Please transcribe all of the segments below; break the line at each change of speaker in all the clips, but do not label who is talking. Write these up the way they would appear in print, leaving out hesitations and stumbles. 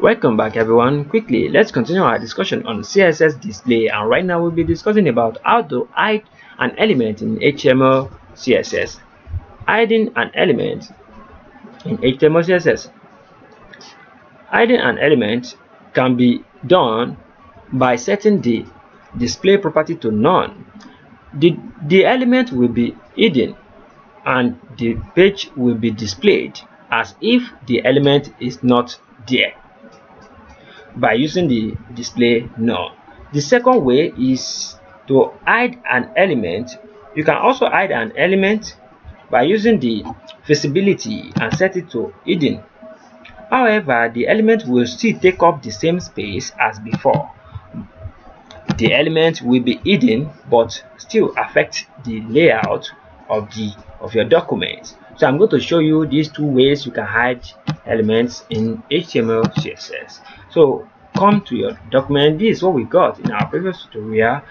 Welcome back everyone. Quickly, let's continue our discussion on CSS display, and right now we'll be discussing about how to hide an element in HTML CSS. Hiding an element in HTML CSS. Hiding an element can be done by setting the display property to none. The element will be hidden and the page will be displayed as if the element is not there, by using the display none. The second way is to hide an element. You can also hide an element by using the visibility and set it to hidden. However, the element will still take up the same space as before. The element will be hidden but still affect the layout of your document. So I'm going to show you these two ways you can hide elements in HTML CSS. So come to your document. This is what we got in our previous tutorial.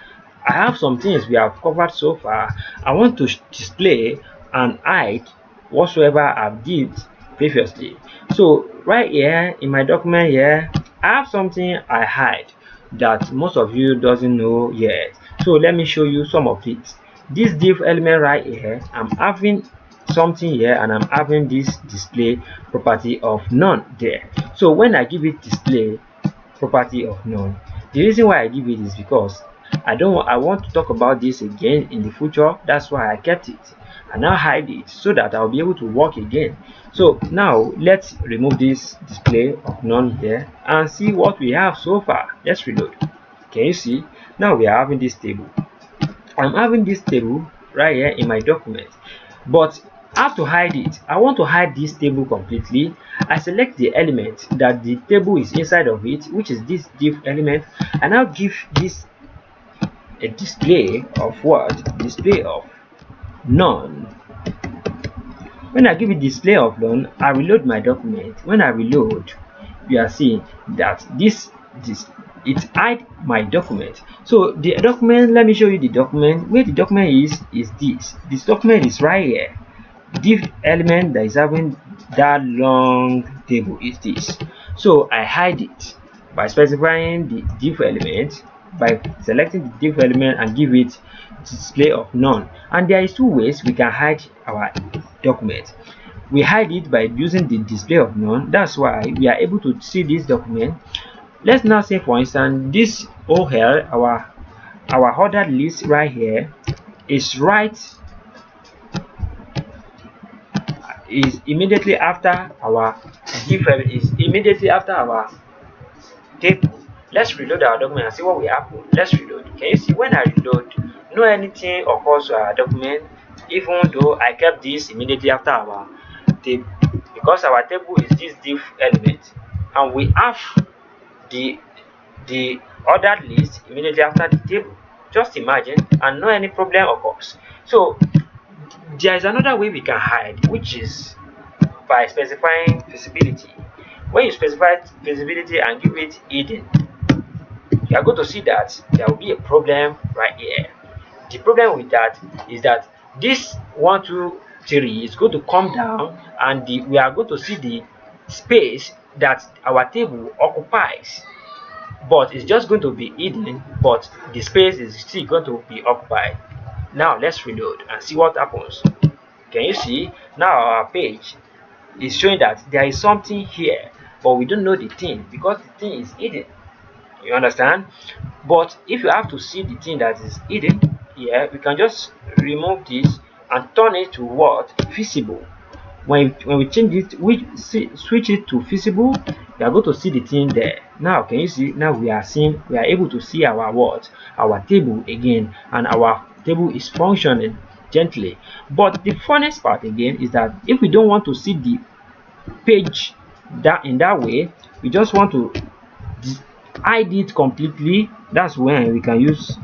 I have some things we have covered so far. I want to display and hide whatsoever I've did previously. So right here in my document here, I have something I hide that most of you doesn't know yet. So let me show you some of it. This div element right here, I'm having something here and I'm having this display property of none there. So when I give it display property of none, the reason why I give it is because I want to talk about this again in the future. That's why I kept it and now hide it so that I'll be able to work again. So now let's remove this display of none here and see what we have so far. Let's reload. Can you see? Now we are having this table. I'm having this table right here in my document, but I have to hide it. I want to hide this table completely. I select the element that the table is inside of it, which is this div element, and I'll give this a display of what? Display of none. When I give it display of none, I reload my document. When I reload, you are seeing that it hide my document. So the document, let me show you the document. Where the document is this document is right here. Div element that is having that long table is this. So I hide it by specifying the div element, by selecting the div element and give it display of none. And there is two ways we can hide our document. We hide it by using the display of none. That's why we are able to see this document. Let's now say, for instance, this OL, our ordered list right here is immediately after our table. Let's reload our document and see what we have. Let's reload. Can you see when I reload, no anything occurs to our document, even though I kept this immediately after our table, because our table is this div element and we have the ordered list immediately after the table. Just imagine, and no any problem occurs. So there is another way we can hide, which is by specifying visibility. When you specify visibility and give it hidden, you are going to see that there will be a problem right here. The problem with that is that this 1 2 3 is going to come down, and we are going to see the space that our table occupies, but it's just going to be hidden, but the space is still going to be occupied. Now let's reload and see what happens. Can you see? Now our page is showing that there is something here, but we don't know the thing because the thing is hidden. You understand? But if you have to see the thing that is hidden here, we can just remove this and turn it to what? Visible. When we change it, we switch it to visible, you are going to see the thing there. Now can you see? Now we are able to see our what? Our table again, and our table is functioning gently. But the funniest part again is that if we don't want to see the page in that way, we just want to hide it completely. That's when we can use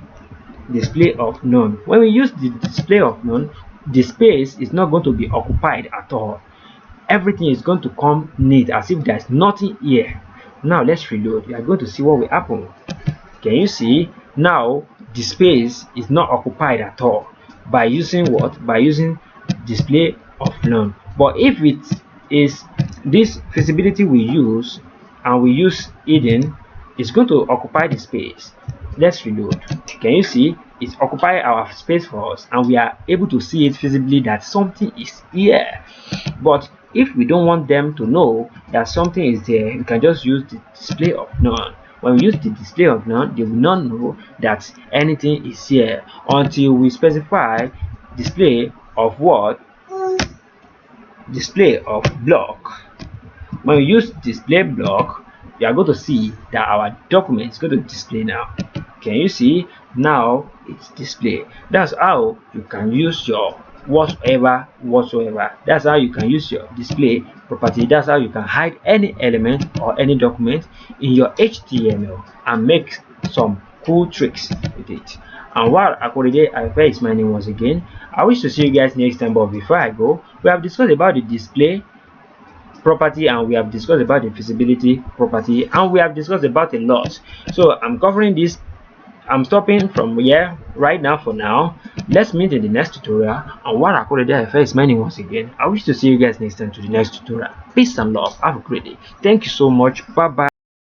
display of none. When we use the display of none, the space is not going to be occupied at all. Everything is going to come neat as if there's nothing here. Now let's reload. You are going to see what will happen. Can you see? Now the space is not occupied at all by using what? By using display of none. But if it is this visibility we use, and we use hidden, it's going to occupy the space. Let's reload. Can you see it's occupy our space for us, and we are able to see it visibly that something is here. But if we don't want them to know that something is there, we can just use the display of none. When we use the display of none, they will not know that anything is here until we specify display of what? Display of block. When we use display block, you are going to see that our document is going to display now. Can you see? Now it's display. That's how you can use your whatsoever. That's how you can use your display property. That's how you can hide any element or any document in your HTML and make some cool tricks with it. And while akorede, Ayofe is my name once again. I wish to see you guys next time, but before I go, we have discussed about the display property, and we have discussed about the visibility property, and we have discussed about a lot. So I'm covering this. I'm stopping from here right now for now. Let's meet in the next tutorial. And while akorede, Ayofe is my name once again. I wish to see you guys next time to the next tutorial. Peace and love. Have a great day. Thank you so much. Bye bye.